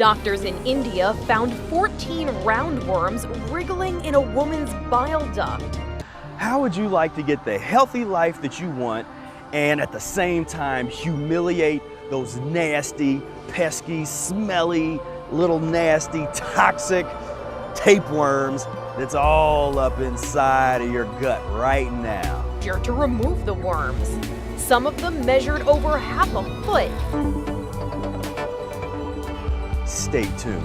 Doctors in India found 14 roundworms wriggling in a woman's bile duct. How would you like to get the healthy life that you want and at the same time humiliate those nasty, pesky, smelly, little nasty, toxic tapeworms that's all up inside of your gut right now? To remove the worms. Some of them measured over half a foot. Stay tuned.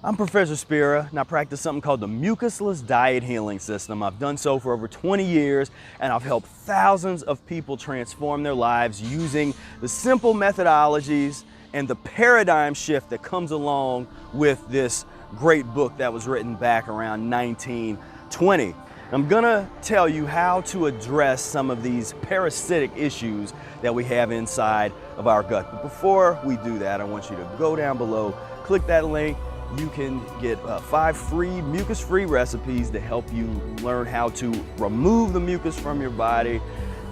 I'm Professor Spira, and I practice something called the mucusless diet healing system. I've done so for over 20 years, and I've helped thousands of people transform their lives using the simple methodologies and the paradigm shift that comes along with this great book that was written back around 1920. I'm gonna tell you how to address some of these parasitic issues that we have inside of our gut. But before we do that, I want you to go down below, click that link. You can get 5 free mucus-free recipes to help you learn how to remove the mucus from your body,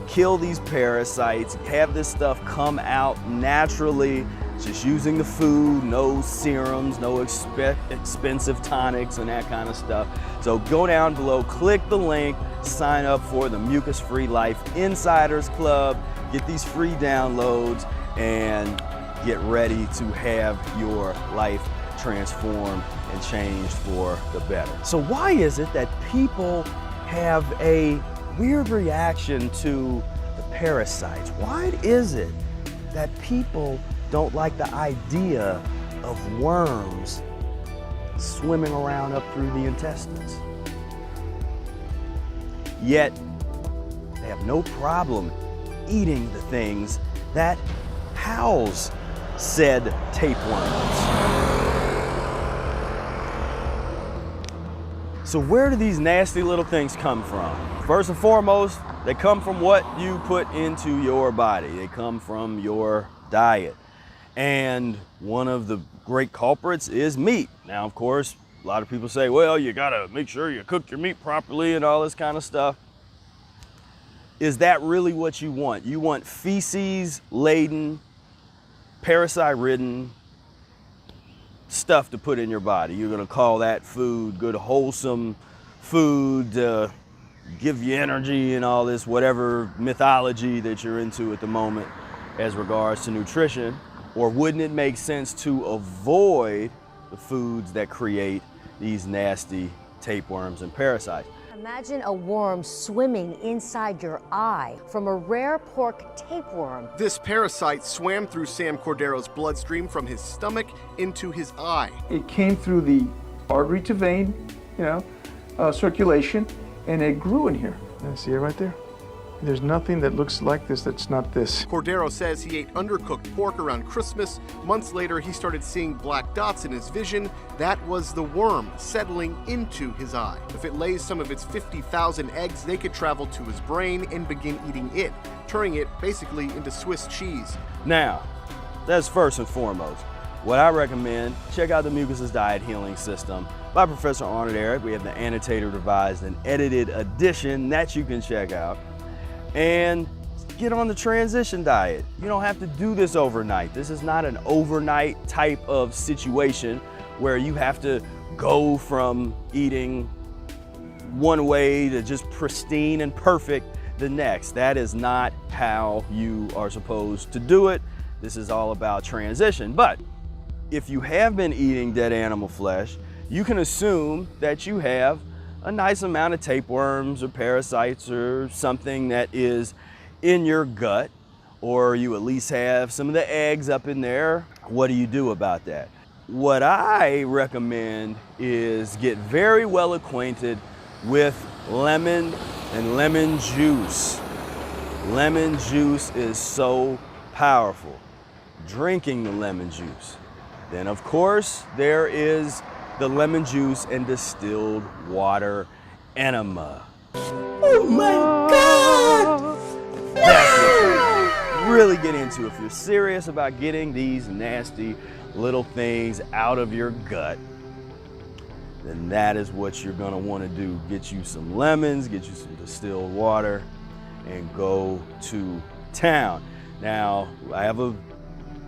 kill these parasites, have this stuff come out naturally, just using the food, no serums, no expensive tonics and that kind of stuff. So go down below, click the link, sign up for the Mucus-Free Life Insiders Club, get these free downloads, and get ready to have your life transformed and changed for the better. So why is it that people have a weird reaction to the parasites? Why is it that people don't like the idea of worms swimming around up through the intestines? Yet they have no problem eating the things that house said tapeworms. So where do these nasty little things come from? First and foremost, they come from what you put into your body. They come from your diet. And one of the great culprits is meat. Now, of course, a lot of people say, well, you gotta make sure you cook your meat properly and all this kind of stuff. Is that really what you want? You want feces-laden, parasite-ridden stuff to put in your body. You're gonna call that food good, wholesome food to give you energy and all this, whatever mythology that you're into at the moment as regards to nutrition. Or wouldn't it make sense to avoid the foods that create these nasty tapeworms and parasites? Imagine a worm swimming inside your eye from a rare pork tapeworm. This parasite swam through Sam Cordero's bloodstream from his stomach into his eye. It came through the artery to vein, circulation, and it grew in here. See it right there? There's nothing that looks like this that's not this. Cordero says he ate undercooked pork around Christmas. Months later, he started seeing black dots in his vision. That was the worm settling into his eye. If it lays some of its 50,000 eggs, they could travel to his brain and begin eating it, turning it basically into Swiss cheese. Now, that's first and foremost. What I recommend, check out the Mucusless Diet Healing System by Professor Arnold Eric. We have the annotated, revised, and edited edition that you can check out. And get on the transition diet. You don't have to do this overnight. This is not an overnight type of situation where you have to go from eating one way to just pristine and perfect the next. That is not how you are supposed to do it. This is all about transition. But if you have been eating dead animal flesh, you can assume that you have a nice amount of tapeworms or parasites or something that is in your gut, or you at least have some of the eggs up in there. What do you do about that? What I recommend is get very well acquainted with lemon and lemon juice. Lemon juice is so powerful. Drinking the lemon juice. Then of course there is the lemon juice and distilled water enema. Oh my God! That's what you really get into if you're serious about getting these nasty little things out of your gut. then that is what you're gonna wanna do. Get you some lemons, get you some distilled water, and go to town. Now, I have a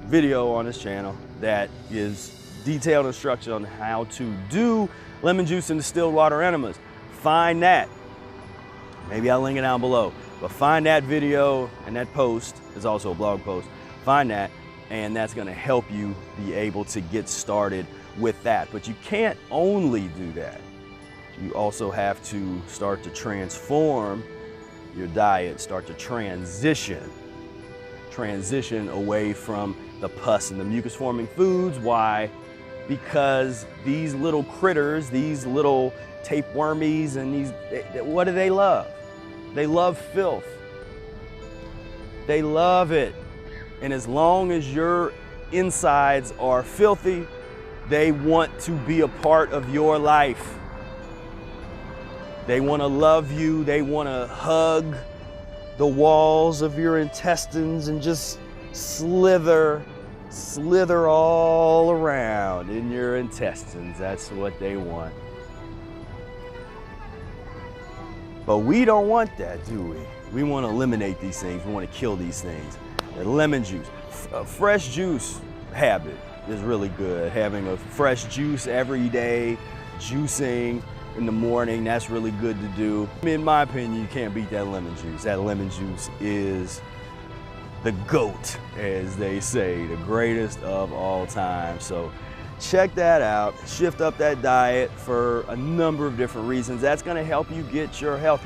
video on this channel that is detailed instruction on how to do lemon juice and distilled water enemas. Find that. Maybe I'll link it down below. But find that video, and that post is also a blog post. Find that, and that's gonna help you be able to get started with that. But you can't only do that. You also have to start to transform your diet, start to transition away from the pus and the mucus-forming foods. Why? Because these little critters, these little tapewormies, and what do they love? They love filth. They love it. And as long as your insides are filthy, they want to be a part of your life. They want to love you. They want to hug the walls of your intestines and just slither all around in your intestines. That's what they want. But we don't want that, do we? We want to eliminate these things. We want to kill these things. The lemon juice, a fresh juice habit is really good. Having a fresh juice every day, juicing in the morning, that's really good to do. In my opinion, you can't beat that lemon juice. That lemon juice is the GOAT, as they say, the greatest of all time. So check that out. Shift up that diet for a number of different reasons. That's gonna help you get your health.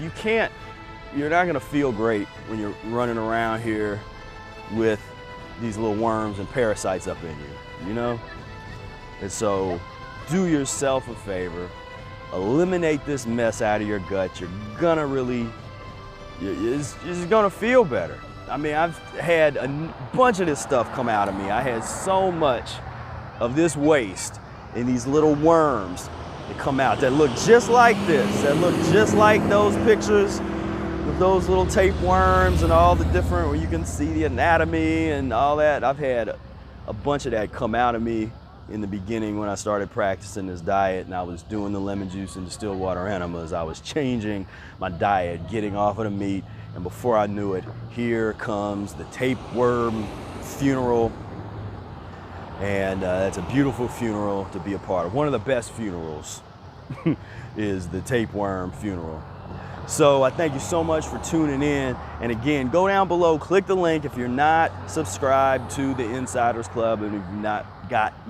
You're not gonna feel great when you're running around here with these little worms and parasites up in you, you know? And so do yourself a favor, eliminate this mess out of your gut. You're just gonna feel better. I mean, I've had a bunch of this stuff come out of me. I had so much of this waste and these little worms that come out that look just like this, that look just like those pictures with those little tapeworms and all the different, where you can see the anatomy and all that. I've had a bunch of that come out of me in the beginning when I started practicing this diet, and I was doing the lemon juice and distilled water enemas. I was changing my diet, getting off of the meat, and before I knew it, here comes the tapeworm funeral. And that's a beautiful funeral to be a part of. One of the best funerals is the tapeworm funeral. So I thank you so much for tuning in. And again, go down below, click the link if you're not subscribed to the Insiders Club and if you've not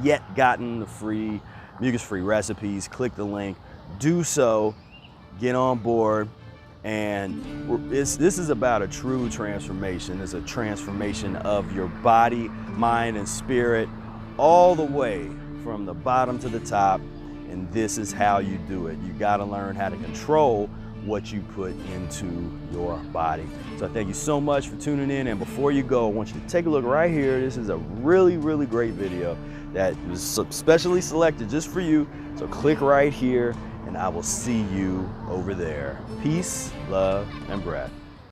yet gotten the free mucus-free recipes, click the link, do so, get on board. And this is about a true transformation. It's a transformation of your body, mind, and spirit, all the way from the bottom to the top. And this is how you do it. You got to learn how to control what you put into your body. So I thank you so much for tuning in. And before you go, I want you to take a look right here. This is a really, really great video that was specially selected just for you. So click right here, and I will see you over there. Peace, love, and breath.